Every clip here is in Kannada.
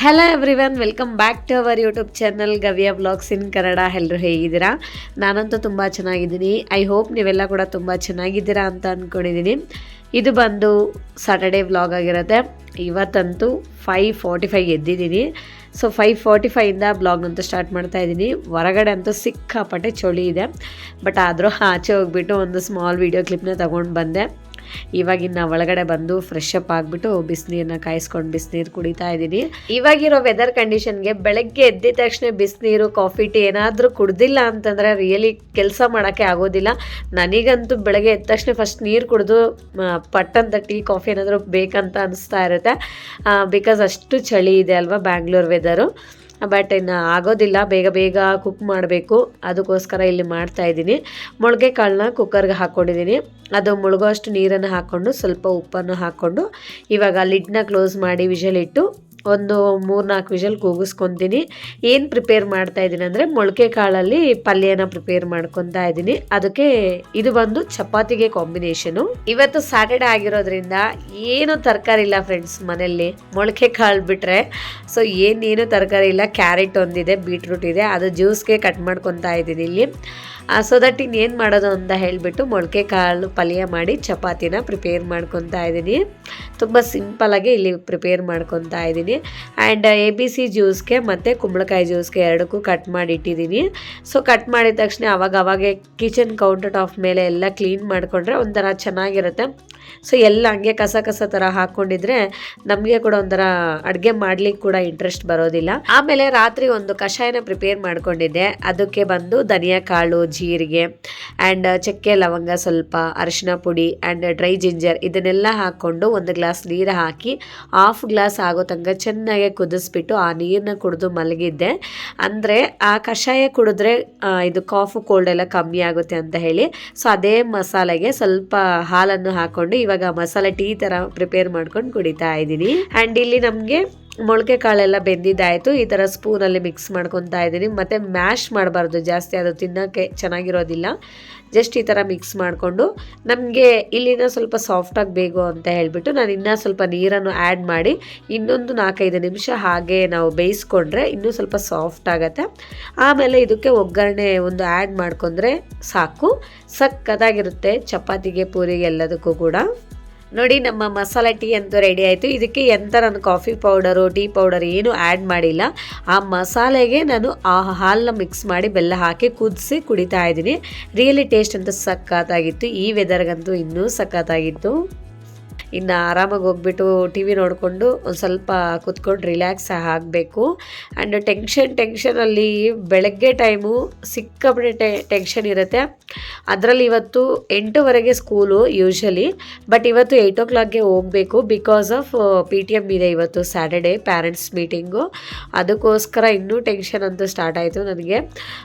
Hello everyone, welcome back to our YouTube channel Gaviya vlogs in Kannada. ಎಲ್ಲರೂ ಹೇಗಿದ್ದೀರಾ? ನಾನಂತೂ ತುಂಬ ಚೆನ್ನಾಗಿದ್ದೀನಿ. ಐ ಹೋಪ್ ನೀವೆಲ್ಲ ಕೂಡ ತುಂಬ ಚೆನ್ನಾಗಿದ್ದೀರಾ ಅಂತ ಅಂದ್ಕೊಂಡಿದ್ದೀನಿ. ಇದು ಬಂದು ಸಾಟರ್ಡೇ ವ್ಲಾಗ್ ಆಗಿರುತ್ತೆ. ಇವತ್ತಂತೂ 5:45 ಎದ್ದಿದ್ದೀನಿ. ಸೊ 5:45ಇಂದ ಬ್ಲಾಗ್ನಂತೂ ಸ್ಟಾರ್ಟ್ ಮಾಡ್ತಾ ಇದ್ದೀನಿ. ಹೊರಗಡೆ ಅಂತೂ ಸಿಕ್ಕಾಪಟ್ಟೆ ಚಳಿ ಇದೆ, ಬಟ್ ಆದರೂ ಆಚೆ ಹೋಗ್ಬಿಟ್ಟು ಒಂದು ಸ್ಮಾಲ್ ವೀಡಿಯೋ ಕ್ಲಿಪ್ನ ತೊಗೊಂಡು ಬಂದೆ. ಇವಾಗಿನ ಒಳಗಡೆ ಬಂದು ಫ್ರೆಶ್ ಅಪ್ ಆಗಿಬಿಟ್ಟು ಬಿಸಿನೀರನ್ನ ಕಾಯಿಸ್ಕೊಂಡು ಬಿಸಿನೀರು ಕುಡಿತಾ ಇದ್ದೀನಿ. ಇವಾಗಿರೋ ವೆದರ್ ಕಂಡೀಷನ್ಗೆ ಬೆಳಗ್ಗೆ ಎದ್ದಿದ ತಕ್ಷಣ ಬಿಸಿನೀರು, ಕಾಫಿ, ಟೀ ಏನಾದರೂ ಕುಡ್ದಿಲ್ಲ ಅಂತಂದರೆ ರಿಯಲಿ ಕೆಲಸ ಮಾಡೋಕ್ಕೆ ಆಗೋದಿಲ್ಲ. ನನಗಂತೂ ಬೆಳಗ್ಗೆ ಎದ್ದ ತಕ್ಷಣ ಫಸ್ಟ್ ನೀರು ಕುಡಿದು ಪಟ್ಟಂತ ಟೀ, ಕಾಫಿ ಏನಾದರೂ ಬೇಕಂತ ಅನಿಸ್ತಾ ಇರುತ್ತೆ. ಬಿಕಾಸ್ ಅಷ್ಟು ಚಳಿ ಇದೆ ಅಲ್ವಾ ಬ್ಯಾಂಗ್ಳೂರ್ ವೆದರು. ಬಟ್ ಇನ್ನು ಆಗೋದಿಲ್ಲ, ಬೇಗ ಬೇಗ ಕುಕ್ ಮಾಡಬೇಕು. ಅದಕ್ಕೋಸ್ಕರ ಇಲ್ಲಿ ಮಾಡ್ತಾ ಇದ್ದೀನಿ. ಮೊಳಕೆ ಕಾಳನ್ನ ಕುಕ್ಕರ್ಗೆ ಹಾಕ್ಕೊಂಡಿದ್ದೀನಿ. ಅದು ಮುಳುಗೋ ಅಷ್ಟು ನೀರನ್ನು ಹಾಕ್ಕೊಂಡು ಸ್ವಲ್ಪ ಉಪ್ಪನ್ನು ಹಾಕ್ಕೊಂಡು ಇವಾಗ ಲಿಡ್ನ ಕ್ಲೋಸ್ ಮಾಡಿ ವಿಷಲ್ ಇಟ್ಟು ಒಂದು 3-4 ವಿಷಲ್ ಕೂಗಿಸ್ಕೊತೀನಿ. ಏನು ಪ್ರಿಪೇರ್ ಮಾಡ್ತಾ ಇದ್ದೀನಿ ಅಂದರೆ ಮೊಳಕೆ ಕಾಳಲ್ಲಿ ಪಲ್ಯನ ಪ್ರಿಪೇರ್ ಮಾಡ್ಕೊತಾ ಇದ್ದೀನಿ. ಅದಕ್ಕೆ ಇದು ಬಂದು ಚಪಾತಿಗೆ ಕಾಂಬಿನೇಷನು. ಇವತ್ತು ಸ್ಯಾಟರ್ಡೆ ಆಗಿರೋದ್ರಿಂದ ಏನು ತರಕಾರಿ ಇಲ್ಲ ಫ್ರೆಂಡ್ಸ್ ಮನೆಯಲ್ಲಿ, ಮೊಳಕೆ ಕಾಳು ಬಿಟ್ಟರೆ. ಸೊ ಏನೇನು ತರಕಾರಿ ಇಲ್ಲ. ಕ್ಯಾರೆಟ್ ಒಂದಿದೆ, ಬೀಟ್ರೂಟ್ ಇದೆ, ಅದು ಜ್ಯೂಸ್ಗೆ ಕಟ್ ಮಾಡ್ಕೊತಾ ಇದ್ದೀನಿ ಇಲ್ಲಿ. ಸೊ ದಟ್ ಇನ್ನೇನು ಮಾಡೋದು ಅಂತ ಹೇಳಿಬಿಟ್ಟು ಮೊಳಕೆ ಕಾಳು ಪಲ್ಯ ಮಾಡಿ ಚಪಾತಿನ ಪ್ರಿಪೇರ್ ಮಾಡ್ಕೊತಾ ಇದ್ದೀನಿ. ತುಂಬ ಸಿಂಪಲಾಗಿ ಇಲ್ಲಿ ಪ್ರಿಪೇರ್ ಮಾಡ್ಕೊತಾ ಇದ್ದೀನಿ. ಆ್ಯಂಡ್ ABC ಜ್ಯೂಸ್ಗೆ ಮತ್ತು ಕುಂಬಳಕಾಯಿ ಜ್ಯೂಸ್ಗೆ ಎರಡಕ್ಕೂ ಕಟ್ ಮಾಡಿ ಇಟ್ಟಿದ್ದೀನಿ. ಸೊ ಕಟ್ ಮಾಡಿದ ತಕ್ಷಣ ಅವಾಗೇ ಕಿಚನ್ ಕೌಂಟರ್ ಟಾಪ್ ಮೇಲೆ ಎಲ್ಲ ಕ್ಲೀನ್ ಮಾಡಿಕೊಂಡ್ರೆ ಒಂಥರ ಚೆನ್ನಾಗಿರುತ್ತೆ. ಸೊ ಎಲ್ಲ ಹಂಗೆ ಕಸ ಥರ ಹಾಕ್ಕೊಂಡಿದ್ರೆ ನಮಗೆ ಕೂಡ ಒಂಥರ ಅಡುಗೆ ಮಾಡ್ಲಿಕ್ಕೆ ಕೂಡ ಇಂಟ್ರೆಸ್ಟ್ ಬರೋದಿಲ್ಲ. ಆಮೇಲೆ ರಾತ್ರಿ ಒಂದು ಕಷಾಯನ ಪ್ರಿಪೇರ್ ಮಾಡ್ಕೊಂಡಿದ್ದೆ. ಅದಕ್ಕೆ ಬಂದು ಧನಿಯಾ ಕಾಳು, ಜೀರಿಗೆ ಆ್ಯಂಡ್ ಚಕ್ಕೆ, ಲವಂಗ, ಸ್ವಲ್ಪ ಅರಿಶಿನ ಪುಡಿ ಆ್ಯಂಡ್ ಡ್ರೈ ಜಿಂಜರ್ ಇದನ್ನೆಲ್ಲ ಹಾಕ್ಕೊಂಡು 1 ಗ್ಲಾಸ್ ನೀರು ಹಾಕಿ 1/2 ಗ್ಲಾಸ್ ಆಗೋ ತನಕ ಚೆನ್ನಾಗಿ ಕುದಿಸ್ಬಿಟ್ಟು ಆ ನೀರನ್ನ ಕುಡಿದು ಮಲಗಿದ್ದೆ. ಅಂದರೆ ಆ ಕಷಾಯ ಕುಡಿದ್ರೆ ಇದು ಕಾಫು ಕೋಲ್ಡ್ ಎಲ್ಲ ಕಮ್ಮಿ ಆಗುತ್ತೆ ಅಂತ ಹೇಳಿ. ಸೊ ಅದೇ ಮಸಾಲೆಗೆ ಸ್ವಲ್ಪ ಹಾಲನ್ನು ಹಾಕ್ಕೊಂಡು ಇವಾಗ ಮಸಾಲೆ ಟೀ ಥರ ಪ್ರಿಪೇರ್ ಮಾಡ್ಕೊಂಡು ಕುಡಿತಾ ಇದ್ದೀನಿ. ಆ್ಯಂಡ್ ಇಲ್ಲಿ ನಮಗೆ ಮೊಳಕೆ ಕಾಳೆಲ್ಲ ಬೆಂದಿದ್ದಾಯಿತು. ಈ ಥರ ಸ್ಪೂನಲ್ಲಿ ಮಿಕ್ಸ್ ಮಾಡ್ಕೊತಾ ಇದ್ದೀನಿ. ಮತ್ತು ಮ್ಯಾಶ್ ಮಾಡಬಾರ್ದು ಜಾಸ್ತಿ, ಅದು ತಿನ್ನೋಕ್ಕೆ ಚೆನ್ನಾಗಿರೋದಿಲ್ಲ. ಜಸ್ಟ್ ಈ ಥರ ಮಿಕ್ಸ್ ಮಾಡಿಕೊಂಡು ನಮಗೆ ಇಲ್ಲಿನ ಸ್ವಲ್ಪ ಸಾಫ್ಟಾಗಿ ಬೇಕು ಅಂತ ಹೇಳಿಬಿಟ್ಟು ನಾನು ಇನ್ನೂ ಸ್ವಲ್ಪ ನೀರನ್ನು ಆ್ಯಡ್ ಮಾಡಿ ಇನ್ನೊಂದು 4-5 ನಿಮಿಷ ಹಾಗೆ ನಾವು ಬೇಯಿಸ್ಕೊಂಡ್ರೆ ಇನ್ನೂ ಸ್ವಲ್ಪ ಸಾಫ್ಟ್ ಆಗುತ್ತೆ. ಆಮೇಲೆ ಇದಕ್ಕೆ ಒಗ್ಗರಣೆ ಒಂದು ಆ್ಯಡ್ ಮಾಡ್ಕೊಂಡ್ರೆ ಸಾಕು, ಸಕ್ಕತ್ತಾಗಿರುತ್ತೆ ಚಪಾತಿಗೆ, ಪೂರಿಗೆ, ಎಲ್ಲದಕ್ಕೂ ಕೂಡ. ನೋಡಿ, ನಮ್ಮ ಮಸಾಲೆ ಟೀ ಅಂತೂ ರೆಡಿ ಆಯಿತು. ಇದಕ್ಕೆ ಎಂಥ ನಾನು ಕಾಫಿ ಪೌಡರು, ಟೀ ಪೌಡರ್ ಏನು ಆ್ಯಡ್ ಮಾಡಿಲ್ಲ. ಆ ಮಸಾಲೆಗೆ ನಾನು ಆ ಹಾಲನ್ನ ಮಿಕ್ಸ್ ಮಾಡಿ ಬೆಲ್ಲ ಹಾಕಿ ಕುದಿಸಿ ಕುಡಿತಾ ಇದ್ದೀನಿ. ರಿಯಲಿ ಟೇಸ್ಟ್ ಅಂತೂ ಸಖತ್ತಾಗಿತ್ತು. ಈ ವೆದರ್ಗಂತೂ ಇನ್ನೂ ಸಖತ್ತಾಗಿತ್ತು. ಇನ್ನು ಆರಾಮಾಗಿ ಹೋಗ್ಬಿಟ್ಟು ಟಿ ವಿ ನೋಡಿಕೊಂಡು ಒಂದು ಸ್ವಲ್ಪ ಕುತ್ಕೊಂಡು ರಿಲ್ಯಾಕ್ಸ್ ಆಗಬೇಕು. ಆ್ಯಂಡ್ ಟೆನ್ಷನಲ್ಲಿ ಬೆಳಗ್ಗೆ ಟೈಮು ಸಿಕ್ಕಾಪಟ್ಟೆ ಟೆನ್ಷನ್ ಇರುತ್ತೆ. ಅದರಲ್ಲಿ ಇವತ್ತು 8:00ವರೆಗೆ ಸ್ಕೂಲು ಯೂಶಲಿ, ಬಟ್ ಇವತ್ತು 8 o'clockಗೆ ಹೋಗಬೇಕು. ಬಿಕಾಸ್ ಆಫ್ PTM ಇದೆ ಇವತ್ತು, ಸ್ಯಾಟರ್ಡೇ ಪ್ಯಾರೆಂಟ್ಸ್ ಮೀಟಿಂಗು. ಅದಕ್ಕೋಸ್ಕರ ಇನ್ನೂ ಟೆನ್ಷನ್ ಅಂತೂ ಸ್ಟಾರ್ಟ್ ಆಯಿತು ನನಗೆ.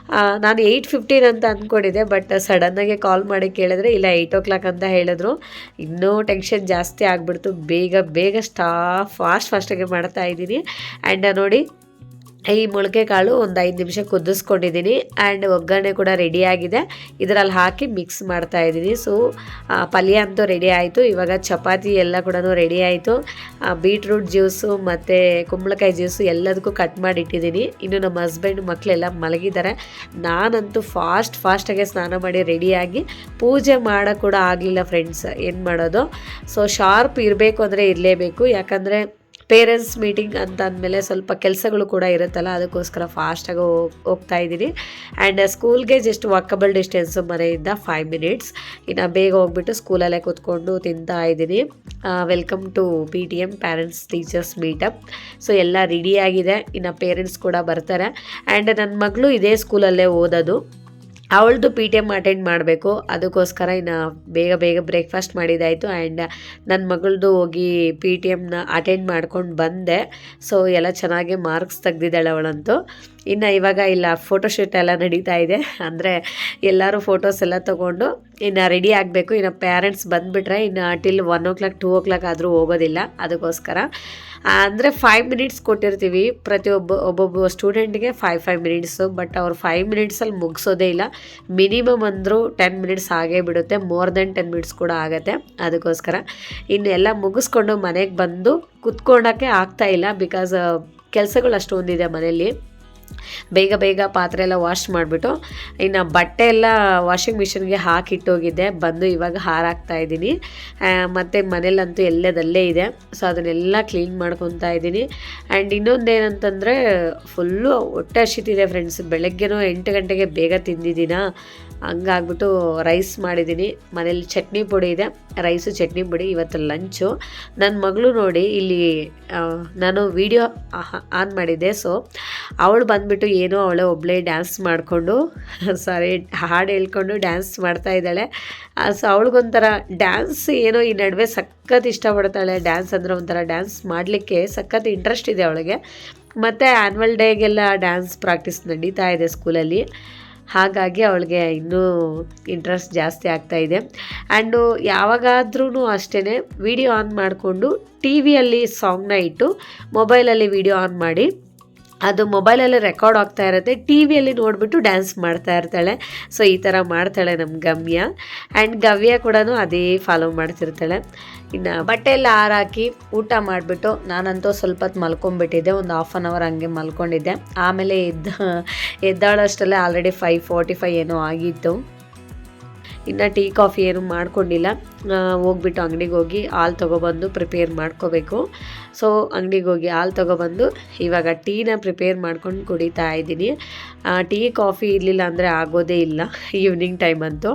ನಾನು 8:15 ಅಂತ ಅಂದ್ಕೊಂಡಿದ್ದೆ, ಬಟ್ ಸಡನ್ನಾಗಿ ಕಾಲ್ ಮಾಡಿ ಕೇಳಿದ್ರೆ ಇಲ್ಲ 8 o'clock ಅಂತ ಹೇಳಿದ್ರು. ಇನ್ನೂ ಟೆನ್ಷನ್ ಜಾಸ್ತಿ ಆಗಿಬಿಡ್ತು. ಬೇಗ ಫಾಸ್ಟಾಗಿ ಮಾಡ್ತಾ ಇದ್ದೀನಿ. ಆ್ಯಂಡ್ ನೋಡಿ, ಈ ಮೊಳಕೆ ಕಾಳು ಒಂದು 5 ನಿಮಿಷ ಕುದಿಸ್ಕೊಂಡಿದ್ದೀನಿ. ಆ್ಯಂಡ್ ಒಗ್ಗರಣೆ ಕೂಡ ರೆಡಿಯಾಗಿದೆ. ಇದರಲ್ಲಿ ಹಾಕಿ ಮಿಕ್ಸ್ ಮಾಡ್ತಾ ಇದ್ದೀನಿ. ಸೊ ಪಲ್ಯ ಅಂತೂ ರೆಡಿ ಆಯಿತು. ಇವಾಗ ಚಪಾತಿ ಎಲ್ಲ ಕೂಡ ರೆಡಿ ಆಯಿತು. ಬೀಟ್ರೂಟ್ ಜ್ಯೂಸು ಮತ್ತು ಕುಂಬಳಕಾಯಿ ಜ್ಯೂಸು ಎಲ್ಲದಕ್ಕೂ ಕಟ್ ಮಾಡಿ ಇಟ್ಟಿದ್ದೀನಿ. ಇನ್ನು ನಮ್ಮ ಹಸ್ಬೆಂಡ್ ಮಕ್ಕಳೆಲ್ಲ ಮಲಗಿದ್ದಾರೆ. ನಾನಂತೂ ಫಾಸ್ಟಾಗೆ ಸ್ನಾನ ಮಾಡಿ ರೆಡಿಯಾಗಿ ಪೂಜೆ ಮಾಡೋಕ್ಕೆ ಕೂಡ ಆಗಲಿಲ್ಲ ಫ್ರೆಂಡ್ಸ್. ಏನು ಮಾಡೋದು? ಸೊ ಶಾರ್ಪ್ ಇರಬೇಕು ಅಂದರೆ ಇರಲೇಬೇಕು. ಯಾಕಂದರೆ ಪೇರೆಂಟ್ಸ್ ಮೀಟಿಂಗ್ ಅಂತ ಅಂದಮೇಲೆ ಸ್ವಲ್ಪ ಕೆಲಸಗಳು ಕೂಡ ಇರುತ್ತಲ್ಲ, ಅದಕ್ಕೋಸ್ಕರ ಫಾಸ್ಟಾಗಿ ಹೋಗ್ತಾ ಇದ್ದೀನಿ. ಆ್ಯಂಡ್ ಸ್ಕೂಲ್ಗೆ ಜಸ್ಟ್ ವಾಕಬಲ್ ಡಿಸ್ಟೆನ್ಸು ಮನೆಯಿಂದ 5 minutes. ಇನ್ನು ಬೇಗ ಹೋಗ್ಬಿಟ್ಟು ಸ್ಕೂಲಲ್ಲೇ ಕೂತ್ಕೊಂಡು ತಿಂತಾ ಇದ್ದೀನಿ. Welcome to PTM parents teachers meetup. So ಎಲ್ಲ ರೆಡಿಯಾಗಿದೆ. ಇನ್ನು ಪೇರೆಂಟ್ಸ್ ಕೂಡ ಬರ್ತಾರೆ. ಆ್ಯಂಡ್ ನನ್ನ ಮಗಳು ಇದೇ ಸ್ಕೂಲಲ್ಲೇ ಓದೋದು. ಅವಳದು PTM ಅಟೆಂಡ್ ಮಾಡಬೇಕು. ಅದಕ್ಕೋಸ್ಕರ ಇನ್ನು ಬೇಗ ಬ್ರೇಕ್ಫಾಸ್ಟ್ ಮಾಡಿದ್ದಾಯಿತು. ಆ್ಯಂಡ್ ನನ್ನ ಮಗಳದು ಹೋಗಿ PTMನ ಅಟೆಂಡ್ ಮಾಡ್ಕೊಂಡು ಬಂದೆ. ಸೊ ಎಲ್ಲ ಚೆನ್ನಾಗಿ ಮಾರ್ಕ್ಸ್ ತೆಗ್ದಿದ್ದಾಳೆ ಅವಳಂತೂ. ಇನ್ನು ಇವಾಗ ಇಲ್ಲ ಫೋಟೋಶೂಟ್ ಎಲ್ಲ ನಡೀತಾ ಇದೆ. ಅಂದರೆ ಎಲ್ಲರೂ ಫೋಟೋಸ್ ಎಲ್ಲ ತೊಗೊಂಡು ಇನ್ನು ರೆಡಿ ಆಗಬೇಕು. ಇನ್ನು ಪ್ಯಾರೆಂಟ್ಸ್ ಬಂದುಬಿಟ್ರೆ ಇನ್ನು ಟಿಲ್ 1 o'clock 2 o'clock ಆದರೂ ಹೋಗೋದಿಲ್ಲ. ಅದಕ್ಕೋಸ್ಕರ ಅಂದರೆ 5 minutes ಕೊಟ್ಟಿರ್ತೀವಿ ಒಬ್ಬೊಬ್ಬ ಸ್ಟೂಡೆಂಟ್ಗೆ 5 minutes. ಬಟ್ ಅವ್ರು 5 minutesಲ್ಲಿ ಮುಗಿಸೋದೇ ಇಲ್ಲ. ಮಿನಿಮಮ್ ಅಂದರೂ 10 minutes ಆಗೇ ಬಿಡುತ್ತೆ. ಮೋರ್ ದೆನ್ 10 minutes ಕೂಡ ಆಗುತ್ತೆ. ಅದಕ್ಕೋಸ್ಕರ ಇನ್ನು ಎಲ್ಲ ಮುಗಿಸ್ಕೊಂಡು ಮನೆಗೆ ಬಂದು ಕುತ್ಕೊಳ್ಳೋಕ್ಕೆ ಆಗ್ತಾಯಿಲ್ಲ. ಬಿಕಾಸ್ ಕೆಲಸಗಳು ಅಷ್ಟೊಂದಿದೆ ಮನೆಯಲ್ಲಿ. ಬೇಗ ಬೇಗ ಪಾತ್ರೆ ಎಲ್ಲ ವಾಶ್ ಮಾಡಿಬಿಟ್ಟು ಇನ್ನು ಬಟ್ಟೆ ಎಲ್ಲ ವಾಷಿಂಗ್ ಮಿಷಿನ್ಗೆ ಹಾಕಿಟ್ಟೋಗಿದ್ದೆ, ಬಂದು ಇವಾಗ ಹಾರಾಕ್ತಾ ಇದ್ದೀನಿ. ಮತ್ತು ಮನೇಲಂತೂ ಎಲ್ಲದಲ್ಲೇ ಇದೆ, ಸೊ ಅದನ್ನೆಲ್ಲ ಕ್ಲೀನ್ ಮಾಡ್ಕೊತಾ ಇದ್ದೀನಿ. ಆ್ಯಂಡ್ ಇನ್ನೊಂದೇನಂತಂದರೆ ಫುಲ್ಲು ಹೊಟ್ಟೆ ಹಸಿತಿದೆ ಫ್ರೆಂಡ್ಸ್. ಬೆಳಗ್ಗೆನೂ 8 ಗಂಟೆಗೆ ಬೇಗ ತಿಂದಿದ್ದೀನ, ಹಂಗಾಗ್ಬಿಟ್ಟು ರೈಸ್ ಮಾಡಿದ್ದೀನಿ. ಮನೇಲಿ ಚಟ್ನಿ ಪುಡಿ ಇದೆ, ರೈಸು ಚಟ್ನಿ ಪುಡಿ ಇವತ್ತು ಲಂಚು. ನನ್ನ ಮಗಳು ನೋಡಿ ಇಲ್ಲಿ ನಾನು ವಿಡಿಯೋ ಆನ್ ಮಾಡಿದ್ದೆ, ಸೊ ಅವಳು ಬಂದುಬಿಟ್ಟು ಏನೋ ಅವಳೇ ಒಬ್ಬಳೇ ಡ್ಯಾನ್ಸ್ ಮಾಡಿಕೊಂಡು ಹಾಡು ಹೇಳ್ಕೊಂಡು ಡ್ಯಾನ್ಸ್ ಮಾಡ್ತಾ ಇದ್ದಾಳೆ. ಸೊ ಅವಳಿಗೊಂಥರ ಡ್ಯಾನ್ಸ್ ಏನೋ ಈ ನಡುವೆ ಸಖತ್ ಇಷ್ಟಪಡ್ತಾಳೆ. ಡ್ಯಾನ್ಸ್ ಅಂದರೆ ಒಂಥರ ಡ್ಯಾನ್ಸ್ ಮಾಡಲಿಕ್ಕೆ ಸಖತ್ ಇಂಟ್ರೆಸ್ಟ್ ಇದೆ ಅವಳಿಗೆ. ಮತ್ತು ಆ್ಯನ್ವಲ್ ಡೇಗೆಲ್ಲ ಡ್ಯಾನ್ಸ್ ಪ್ರಾಕ್ಟೀಸ್ ನಡೀತಾ ಇದೆ ಸ್ಕೂಲಲ್ಲಿ, ಹಾಗಾಗಿ ಅವಳಿಗೆ ಇನ್ನೂ ಇಂಟ್ರೆಸ್ಟ್ ಜಾಸ್ತಿ ಆಗ್ತಾಯಿದೆ. ಆ್ಯಂಡು ಯಾವಾಗಾದ್ರೂ ಅಷ್ಟೇ ವಿಡಿಯೋ ಆನ್ ಮಾಡಿಕೊಂಡು ಟಿ ವಿಯಲ್ಲಿ ಸಾಂಗ್ನ ಇಟ್ಟು ಮೊಬೈಲಲ್ಲಿ ವಿಡಿಯೋ ಆನ್ ಮಾಡಿ ಅದು ಮೊಬೈಲಲ್ಲಿ ರೆಕಾರ್ಡ್ ಆಗ್ತಾ ಇರುತ್ತೆ, ಟಿ ವಿಯಲ್ಲಿ ನೋಡಿಬಿಟ್ಟು ಡ್ಯಾನ್ಸ್ ಮಾಡ್ತಾ ಇರ್ತಾಳೆ. ಸೊ ಈ ಥರ ಮಾಡ್ತಾಳೆ ನಮ್ಮ ಗಮ್ಯ. ಆ್ಯಂಡ್ ಗವ್ಯ ಕೂಡ ಅದೇ ಫಾಲೋ ಮಾಡ್ತಿರ್ತಾಳೆ. ಇನ್ನು ಬಟ್ಟೆ ಎಲ್ಲ ಹಾರಾಕಿ ಊಟ ಮಾಡಿಬಿಟ್ಟು ನಾನಂತೂ ಸ್ವಲ್ಪ ಹೊತ್ತು ಮಲ್ಕೊಂಡ್ಬಿಟ್ಟಿದ್ದೆ, ಒಂದು 1/2 hour ಹಂಗೆ ಮಲ್ಕೊಂಡಿದ್ದೆ. ಆಮೇಲೆ ಎದ್ದಾಳಷ್ಟಲ್ಲೇ ಆಲ್ರೆಡಿ 5:45 ಏನೋ ಆಗಿತ್ತು. ಇನ್ನು ಟೀ ಕಾಫಿ ಏನು ಮಾಡ್ಕೊಂಡಿಲ್ಲ, ಹೋಗ್ಬಿಟ್ಟು ಅಂಗಡಿಗೆ ಹೋಗಿ ಹಾಲು ತೊಗೊಬಂದು ಪ್ರಿಪೇರ್ ಮಾಡ್ಕೋಬೇಕು. ಸೊ ಅಂಗಡಿಗೆ ಹೋಗಿ ಹಾಲು ತೊಗೊಬಂದು ಇವಾಗ ಟೀನ ಪ್ರಿಪೇರ್ ಮಾಡ್ಕೊಂಡು ಕುಡಿತಾ ಇದ್ದೀನಿ. ಟೀ ಕಾಫಿ ಇರಲಿಲ್ಲ ಅಂದರೆ ಆಗೋದೇ ಇಲ್ಲ ಈವ್ನಿಂಗ್ ಟೈಮ್ ಅಂತೂ.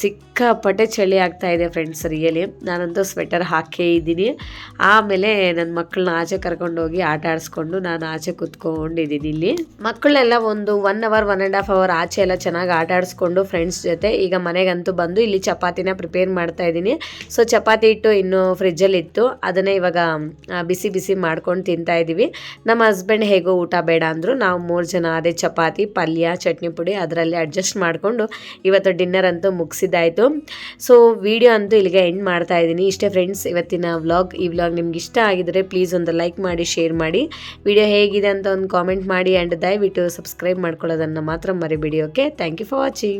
ಸಿಕ್ಕಾಪಟ್ಟೆ ಚಳಿ ಆಗ್ತಾಯಿದೆ ಫ್ರೆಂಡ್ಸ್, ರಿಯಲಿ. ನಾನಂತೂ ಸ್ವೆಟರ್ ಹಾಕೇ ಇದ್ದೀನಿ. ಆಮೇಲೆ ನನ್ನ ಮಕ್ಕಳನ್ನ ಆಚೆ ಕರ್ಕೊಂಡೋಗಿ ಆಟ ಆಡಿಸ್ಕೊಂಡು ನಾನು ಆಚೆ ಕೂತ್ಕೊಂಡಿದ್ದೀನಿ ಇಲ್ಲಿ. ಮಕ್ಕಳೆಲ್ಲ ಒಂದು 1 hour 1.5 hour ಆಚೆ ಎಲ್ಲ ಚೆನ್ನಾಗಿ ಆಟ ಆಡಿಸ್ಕೊಂಡು ಫ್ರೆಂಡ್ಸ್ ಜೊತೆ ಈಗ ಮನೆಗಂತೂ ಬಂದು ಇಲ್ಲಿ ಚಪಾತಿನ ಪ್ರಿಪೇರ್ ಮಾಡ್ತಾ ಇದ್ದೀನಿ. ಸೊ ಚಪಾತಿ ಹಿಟ್ಟು ಇನ್ನೂ ಫ್ರಿಜ್ಜಲ್ಲಿ ಇತ್ತು, ಅದನ್ನೇ ಇವಾಗ ಬಿಸಿ ಬಿಸಿ ಮಾಡ್ಕೊಂಡು ತಿಂತಾ ಇದ್ದೀವಿ. ನಮ್ಮ ಹಸ್ಬೆಂಡ್ ಹೇಗೋ ಊಟ ಬೇಡ ಅಂದರು. ನಾವು 3 ಜನ ಅದೇ ಚಪಾತಿ, ಪಲ್ಯ, ಚಟ್ನಿ ಪುಡಿ ಅದರಲ್ಲಿ ಅಡ್ಜಸ್ಟ್ ಮಾಡಿಕೊಂಡು ಇವತ್ತು ಡಿನ್ನರ್ ಅಂತೂ ಮುಗಿಸಿದ್ದಾಯಿತು. ಸೊ ವಿಡಿಯೋ ಅಂತೂ ಇಲ್ಲಿಗೆ ಎಂಡ್ ಮಾಡ್ತಾ ಇದ್ದೀನಿ. ಇಷ್ಟೇ ಫ್ರೆಂಡ್ಸ್ ಇವತ್ತಿನ ವ್ಲಾಗ್. ಈ ವ್ಲಾಗ್ ನಿಮ್ಗೆ ಇಷ್ಟ ಆಗಿದರೆ ಪ್ಲೀಸ್ ಒಂದು ಲೈಕ್ ಮಾಡಿ, ಶೇರ್ ಮಾಡಿ. ವಿಡಿಯೋ ಹೇಗಿದೆ ಅಂತ ಒಂದು ಕಾಮೆಂಟ್ ಮಾಡಿ. ಆ್ಯಂಡ್ ದಯವಿಟ್ಟು ಸಬ್ಸ್ಕ್ರೈಬ್ ಮಾಡ್ಕೊಳ್ಳೋದನ್ನು ಮಾತ್ರ ಮರಿಬೇಡಿ. Okay, thank you for watching.